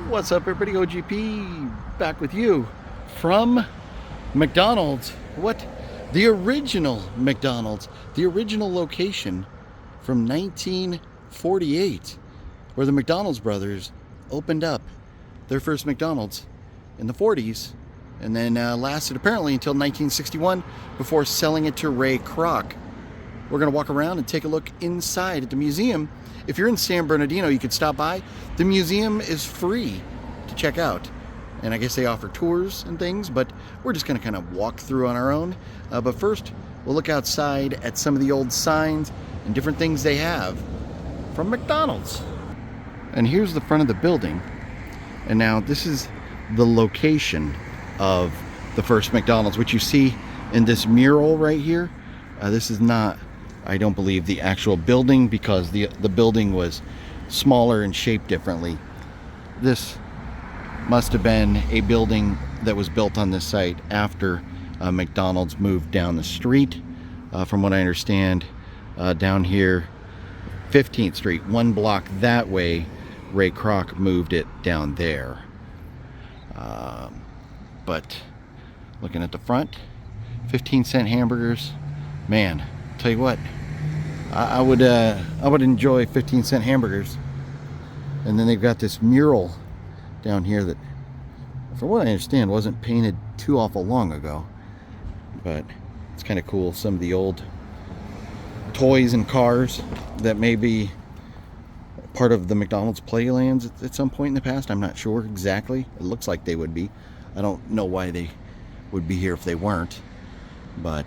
What's up, everybody? OGP back with you from McDonald's. What? The original McDonald's, the original location from 1948, where the McDonald's brothers opened up their first McDonald's in the 40s, and then lasted apparently until 1961 before selling it to Ray Kroc. We're going to walk around and take a look inside at the museum. If you're in San Bernardino, you could stop by. The museum is free to check out. And I guess they offer tours and things, but we're just going to kind of walk through on our own. But first, we'll look outside at some of the old signs and different things they have from McDonald's. And here's the front of the building. And now this is the location of the first McDonald's, which you see in this mural right here. This is not, I don't believe, the actual building, because the building was smaller and shaped differently. This must have been a building that was built on this site after McDonald's moved down the street. From what I understand, down here, 15th Street, one block that way, Ray Kroc moved it down there. But looking at the front, 15-cent hamburgers. Man, tell you what, I would enjoy 15-cent hamburgers. And then they've got this mural down here that, from what I understand, wasn't painted too awful long ago. But it's kind of cool. Some of the old toys and cars that may be part of the McDonald's Playlands at some point in the past. I'm not sure exactly. It looks like they would be. I don't know why they would be here if they weren't. But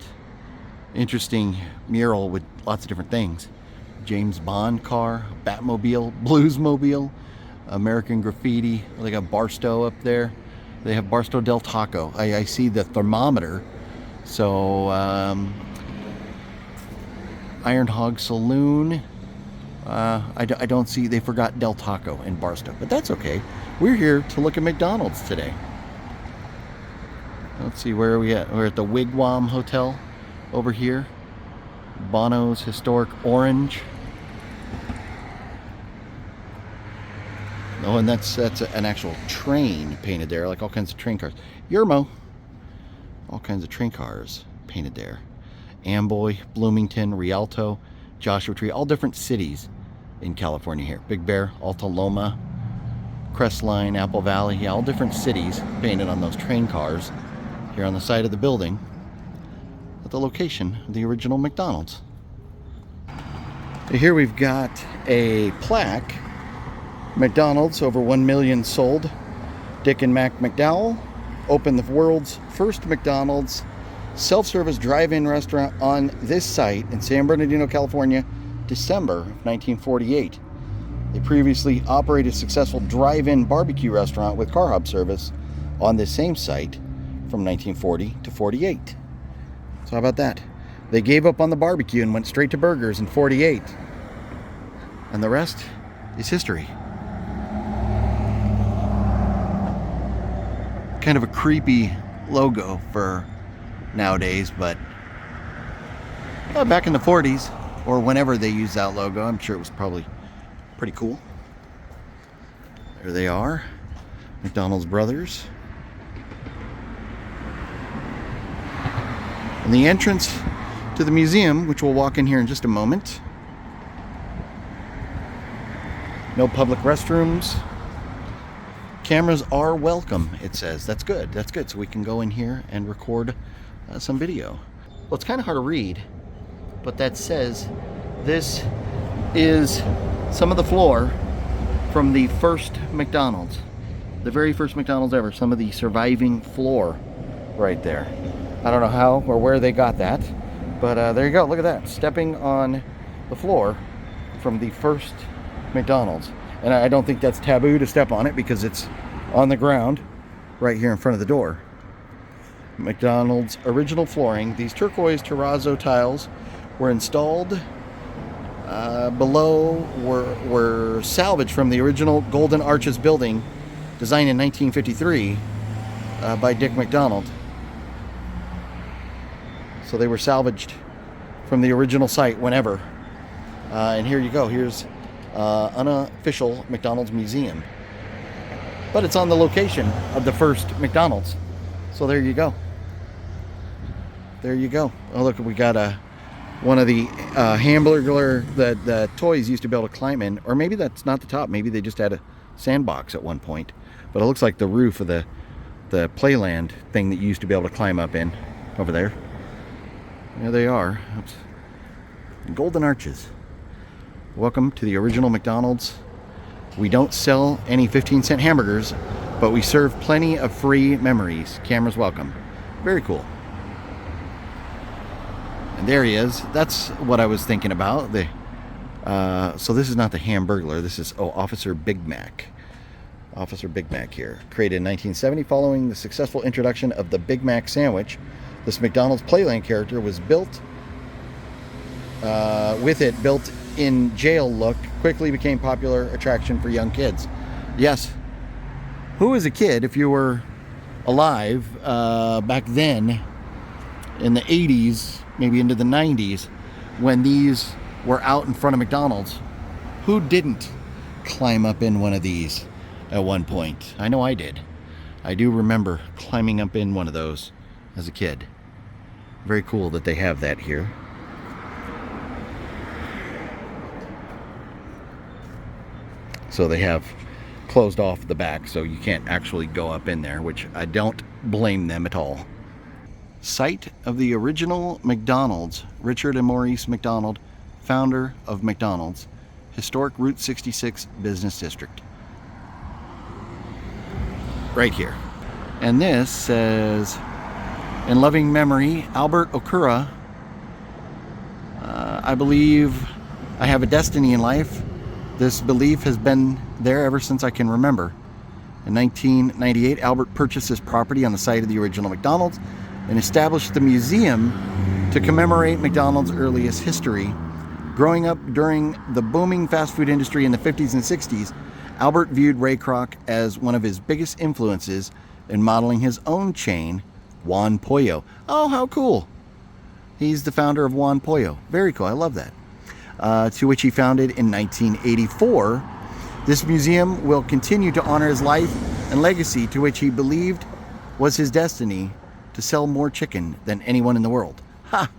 interesting mural with lots of different things. James Bond car, Batmobile, Bluesmobile, American Graffiti. They got Barstow up there. They have Barstow Del Taco. I see the thermometer. So Iron Hog Saloon. I don't see, they forgot Del Taco and Barstow, but that's okay. We're here to look at McDonald's today. Let's see, where are we at? We're at the Wigwam Hotel over here. Bono's Historic Orange. Oh, and that's an actual train painted there, like all kinds of train cars. Yermo, all kinds of train cars painted there. Amboy, Bloomington, Rialto, Joshua Tree, all different cities in California here. Big Bear, Alta Loma, Crestline, Apple Valley, yeah, all different cities painted on those train cars here on the side of the building at the location of the original McDonald's. Here we've got a plaque. McDonald's, over 1 million sold. Dick and Mac McDowell opened the world's first McDonald's self-service drive-in restaurant on this site in San Bernardino, California, December of 1948. They previously operated a successful drive-in barbecue restaurant with car hub service on this same site from 1940 to 48. So how about that? They gave up on the barbecue and went straight to burgers in 48. And the rest is history. Kind of a creepy logo for nowadays, but back in the 40s, or whenever they used that logo, I'm sure it was probably pretty cool. There they are, McDonald's brothers. And the entrance to the museum, which we'll walk in here in just a moment. No public restrooms. Cameras are welcome, it says. That's good. That's good. So we can go in here and record some video. Well, it's kind of hard to read, but that says this is some of the floor from the first McDonald's. The very first McDonald's ever. Some of the surviving floor right there. I don't know how or where they got that, but there you go. Look at that. Stepping on the floor from the first McDonald's. And I don't think that's taboo to step on it because it's on the ground right here in front of the door. McDonald's original flooring. These turquoise terrazzo tiles were installed below, were salvaged from the original Golden Arches building designed in 1953 by Dick McDonald. So they were salvaged from the original site whenever. And here you go. Here's unofficial McDonald's museum. but it's on the location of the first McDonald's. So there you go. There you go. Oh, look, we got one of the Hamburglar that the toys used to be able to climb in. Or maybe that's not the top. Maybe they just had a sandbox at one point. But it looks like the roof of the Playland thing that you used to be able to climb up in over there. There they are. Oops. Golden arches. Welcome to the original McDonald's. We don't sell any 15-cent hamburgers, but we serve plenty of free memories. Cameras welcome. Very cool. And there he is. That's what I was thinking about. So this is not the Hamburglar. This is, Officer Big Mac. Officer Big Mac here. Created in 1970 following the successful introduction of the Big Mac sandwich. This McDonald's Playland character was built with it built-in jail look, quickly became popular attraction for young kids. Yes. Who was a kid, if you were alive back then in the 80s, maybe into the 90s, when these were out in front of McDonald's? Who didn't climb up in one of these at one point? I know I did. I do remember climbing up in one of those as a kid. Very cool that they have that here. So they have closed off the back so you can't actually go up in there, which I don't blame them at all. Site of the original McDonald's, Richard and Maurice McDonald, founder of McDonald's, historic Route 66 business district. Right here. And this says, in loving memory, Albert Okura, I believe I have a destiny in life. This belief has been there ever since I can remember. In 1998, Albert purchased this property on the site of the original McDonald's and established the museum to commemorate McDonald's earliest history. Growing up during the booming fast food industry in the 50s and 60s, Albert viewed Ray Kroc as one of his biggest influences in modeling his own chain, Juan Pollo. Oh, how cool. He's the founder of Juan Pollo. Very cool. I love that. To which he founded in 1984. This museum will continue to honor his life and legacy, to which he believed was his destiny to sell more chicken than anyone in the world. Ha!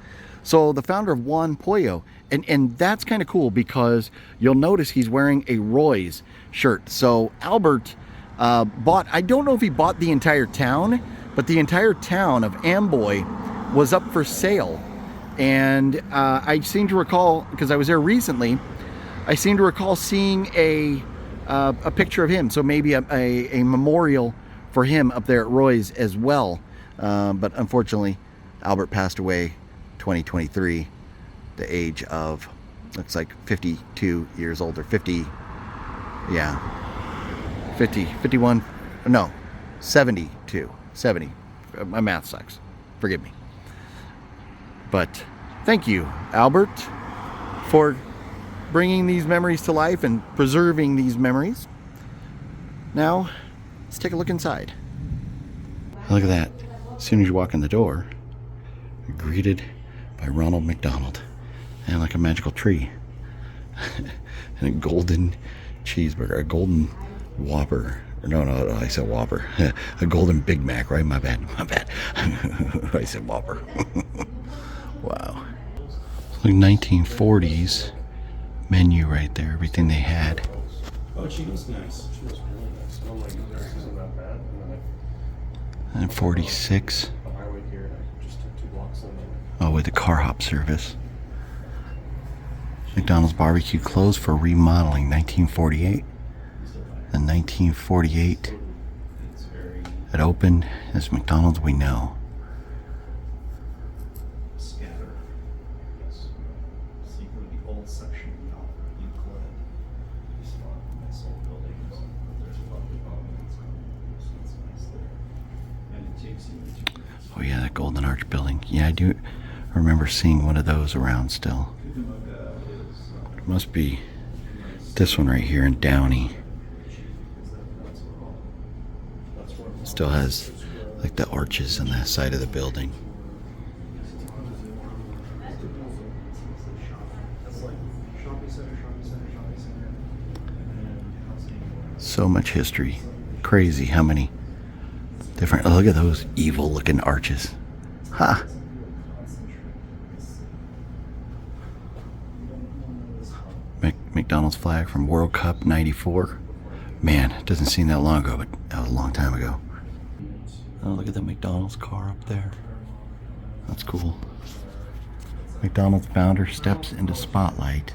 So the founder of Juan Pollo, and that's kind of cool because you'll notice he's wearing a Roy's shirt. So Albert bought, I don't know if he bought the entire town, but the entire town of Amboy was up for sale. And I seem to recall, because I was there recently, I seem to recall seeing a picture of him. So maybe a memorial for him up there at Roy's as well. But unfortunately, Albert passed away 2023, the age of, looks like 52 years old, or 50, yeah, 50, 51, no, 72, 70. My math sucks. Forgive me. But thank you, Albert, for bringing these memories to life and preserving these memories. Now, let's take a look inside. Look at that. As soon as you walk in the door, you're greeted by Ronald McDonald and like a magical tree. And a golden cheeseburger, a golden Whopper. No, I said Whopper. A golden Big Mac, right? My bad. I said Whopper. Wow. It's like 1940s menu right there, everything they had. Oh, she was nice. She was really nice. Oh my goodness, isn't that bad? And 46. The highway here, I just took 2 blocks in. Oh, with the car hop service. McDonald's barbecue closed for remodeling, 1948. In 1948, it opened as McDonald's we know. Oh yeah, that Golden Arch building. Yeah, I do remember seeing one of those around still. It must be this one right here in Downey. Still has like the arches on the side of the building. So much history. crazy how many different, oh, look at those evil looking arches. Ha! McDonald's flag from World Cup '94. Man, it doesn't seem that long ago, but that was a long time ago. Oh, look at the McDonald's car up there. That's cool. McDonald's founder steps into spotlight.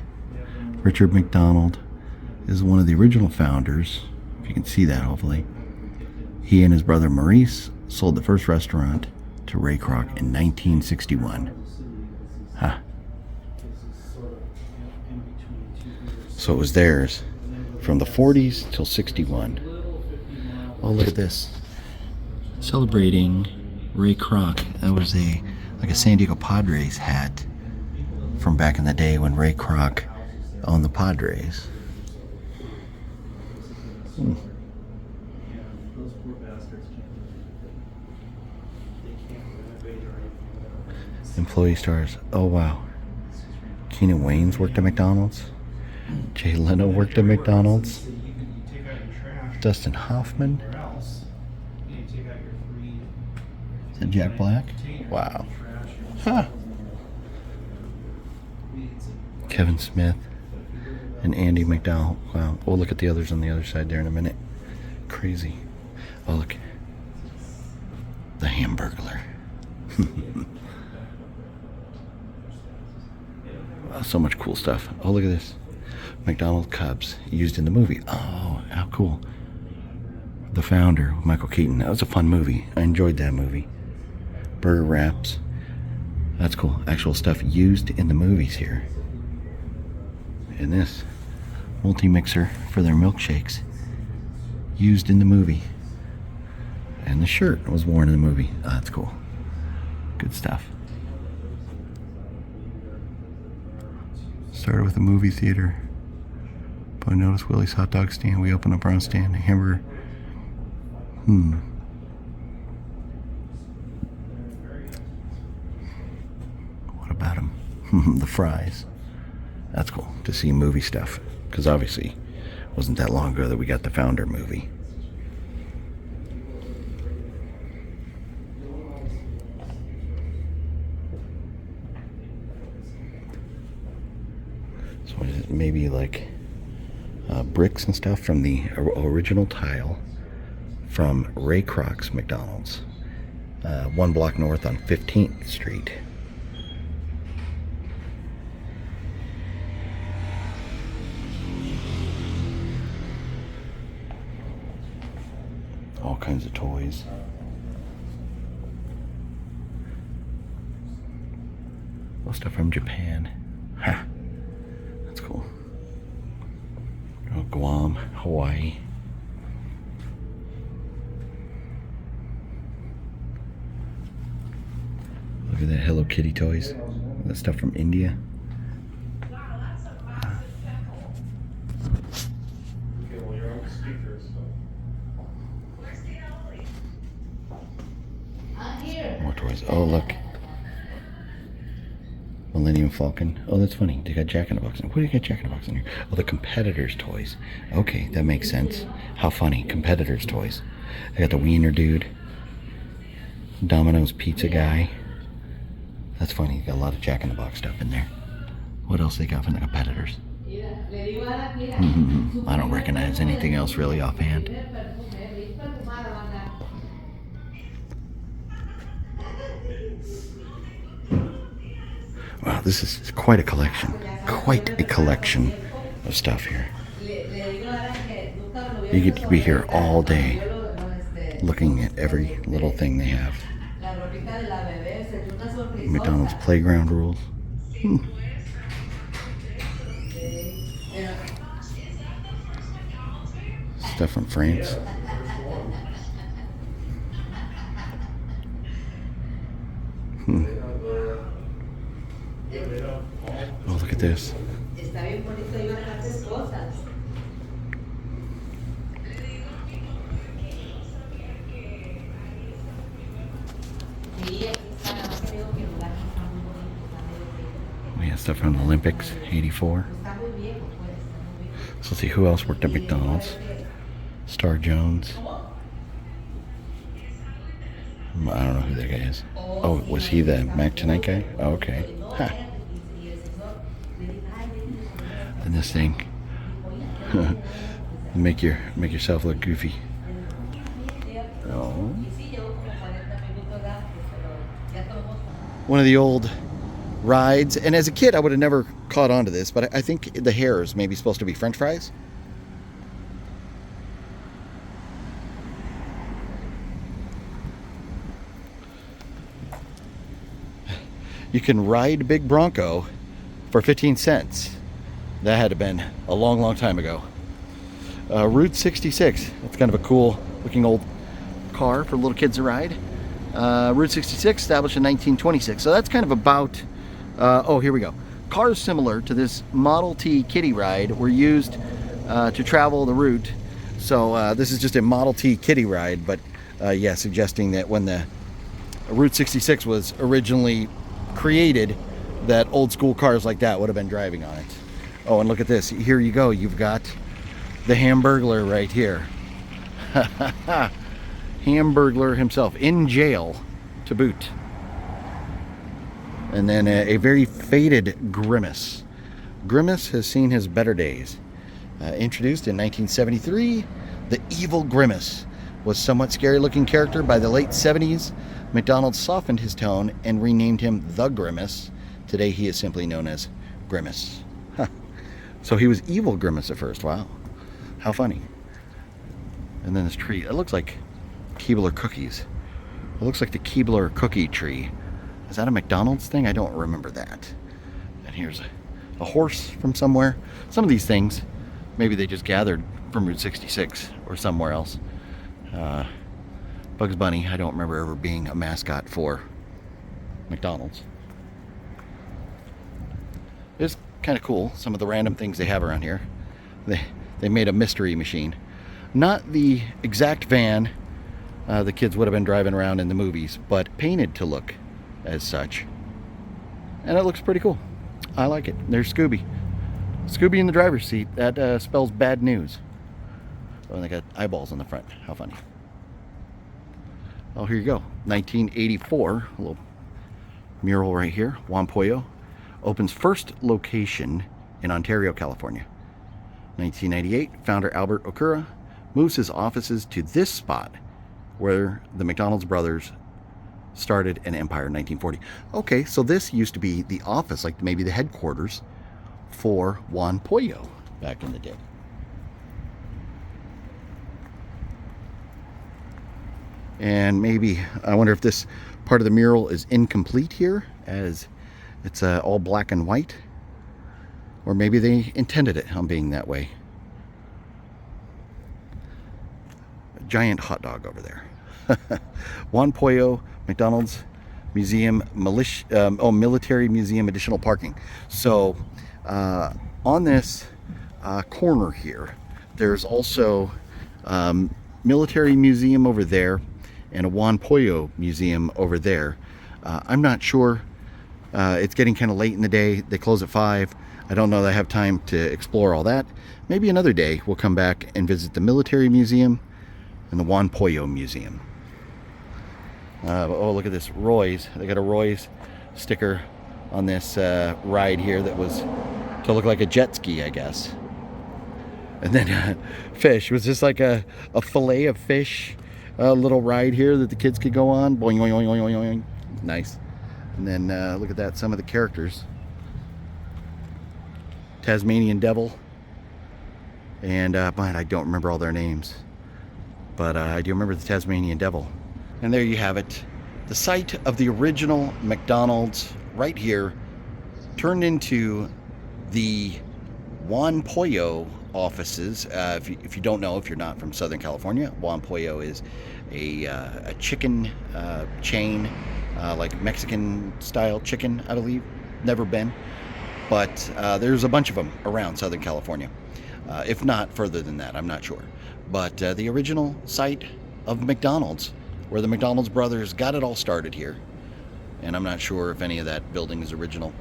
Richard McDonald is one of the original founders. If you can see that, hopefully. He and his brother Maurice sold the first restaurant to Ray Kroc in 1961. Huh. So it was theirs from the 40s till 61. Oh, look at this. Celebrating Ray Kroc. That was like a San Diego Padres hat from back in the day when Ray Kroc owned the Padres. Employee stars. Oh wow. Keenan Wayans worked at McDonald's. Jay Leno worked at McDonald's. Dustin Hoffman. Is that Jack Black? Wow. Huh. Kevin Smith and Andy McDowell. Wow. We'll look at the others on the other side there in a minute. Crazy. Oh, look. The Hamburglar. Wow, so much cool stuff. Oh, look at this. McDonald's Cubs used in the movie. Oh, how cool. The Founder, Michael Keaton. That was a fun movie. I enjoyed that movie. Burger wraps. That's cool. Actual stuff used in the movies here. And this multi-mixer for their milkshakes. Used in the movie. And the shirt was worn in the movie. Oh, that's cool. Good stuff. Started with a movie theater. But I noticed Willie's hot dog stand. We opened up our own stand. Hamburger. What about them? The fries. That's cool to see movie stuff. Because obviously, it wasn't that long ago that we got the Founder movie. So what is it? Maybe like bricks and stuff from the original tile from Ray Kroc's McDonald's. 1 block north on 15th Street. All kinds of toys. All stuff from Japan. Ha! That's cool. Oh, Guam, Hawaii. Look at that Hello Kitty toys. That stuff from India. More toys. Oh, look. Millennium Falcon. Oh, that's funny. They got Jack in the Box. What do you got Jack in the Box in here? Oh, the Competitors toys. Okay, that makes sense. How funny. Competitors toys. They got the Wiener Dude. Domino's Pizza Guy. That's funny. You got a lot of Jack in the Box stuff in there. What else they got from the Competitors? I don't recognize anything else really offhand. Wow, this is quite a collection. Quite a collection of stuff here. You get to be here all day looking at every little thing they have. McDonald's playground rules. Stuff from France. Oh, look at this. We have stuff from the Olympics, 84. So let's see who else worked at McDonald's. Star Jones. I don't know who that guy is. Oh, was he the Mac Tonight guy? Oh, okay. Huh. And this thing, make yourself look goofy. Oh. One of the old rides, and as a kid I would have never caught on to this, but I think the hair is maybe supposed to be French fries. You can ride Big Bronco for 15 cents. That had to have been a long, long time ago. Route 66. That's kind of a cool looking old car for little kids to ride. Route 66, established in 1926. So that's kind of about, oh, here we go. Cars similar to this Model T kiddie ride were used to travel the route. So this is just a Model T kiddie ride, but yeah, suggesting that when the Route 66 was originally created, that old school cars like that would have been driving on it. Oh, and look at this. Here you go. You've got the Hamburglar right here. Hamburglar himself in jail to boot. And then a very faded Grimace. Grimace has seen his better days. Introduced in 1973, the evil Grimace was a somewhat scary looking character. By the late 70s, McDonald's softened his tone and renamed him The Grimace. Today he is simply known as Grimace. Huh. So he was evil Grimace at first. Wow. How funny. And then this tree, it looks like Keebler cookies. It looks like the Keebler cookie tree. Is that a McDonald's thing? I don't remember that. And here's a horse from somewhere. Some of these things, maybe they just gathered from Route 66 or somewhere else. Bugs Bunny, I don't remember ever being a mascot for McDonald's. It's kind of cool, some of the random things they have around here. They made a mystery machine. Not the exact van the kids would have been driving around in the movies, but painted to look as such. And it looks pretty cool. I like it. There's Scooby. Scooby in the driver's seat. That spells bad news. Oh, and they got eyeballs on the front. How funny. Oh, here you go. 1984. A little mural right here. Juan Pollo opens first location in Ontario, California. 1998. Founder Albert Okura moves his offices to this spot where the McDonald's brothers started an empire in 1940. Okay, so this used to be the office, like maybe the headquarters for Juan Pollo back in the day. And maybe, I wonder if this part of the mural is incomplete here, as it's all black and white. Or maybe they intended it on being that way. A giant hot dog over there. Juan Pollo, McDonald's Museum, Military Museum additional parking. So on this corner here, there's also Military Museum over there and a Juan Pollo Museum over there. I'm not sure. It's getting kind of late in the day. They close at 5. I don't know that I have time to explore all that. Maybe another day we'll come back and visit the Military Museum and the Juan Pollo Museum. Oh, look at this, Roy's. They got a Roy's sticker on this ride here that was to look like a jet ski, I guess. And then fish. It was just like a fillet of fish, little ride here that the kids could go on. Boing, boing, boing, boing, boing. Nice. And then look at that, some of the characters. Tasmanian Devil. And man, I don't remember all their names. But I do remember the Tasmanian Devil. And there you have it. The site of the original McDonald's right here turned into the Juan Pollo offices. If you don't know, if you're not from Southern California, Juan Pollo is a chicken chain, like Mexican style chicken, I believe. Never been. But there's a bunch of them around Southern California. If not further than that, I'm not sure. But the original site of McDonald's, where the McDonald's brothers got it all started here. And I'm not sure if any of that building is original.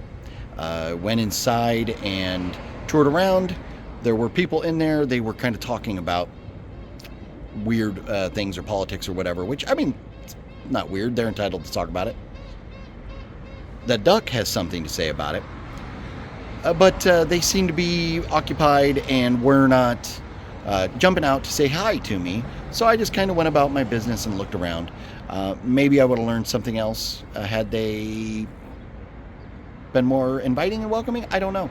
Went inside and toured around. There were people in there. They were kind of talking about weird things or politics or whatever, which, I mean, Not weird. They're entitled to talk about it. The duck has something to say about it. But they seem to be occupied and were not jumping out to say hi to me. So I just kind of went about my business and looked around. Maybe I would have learned something else had they been more inviting and welcoming. I don't know.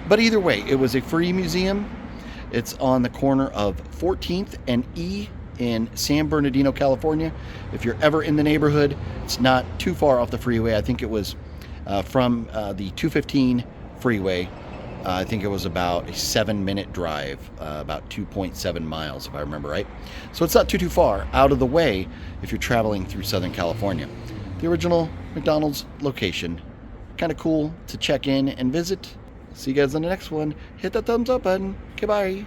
But either way, it was a free museum. It's on the corner of 14th and E in San Bernardino, California. If you're ever in the neighborhood, it's not too far off the freeway. I think it was from the 215 freeway. I think it was about a 7-minute drive, about 2.7 miles, if I remember right. So it's not too far out of the way if you're traveling through Southern California. The original McDonald's location. Kind of cool to check in and visit. See you guys on the next one. Hit that thumbs up button. Goodbye.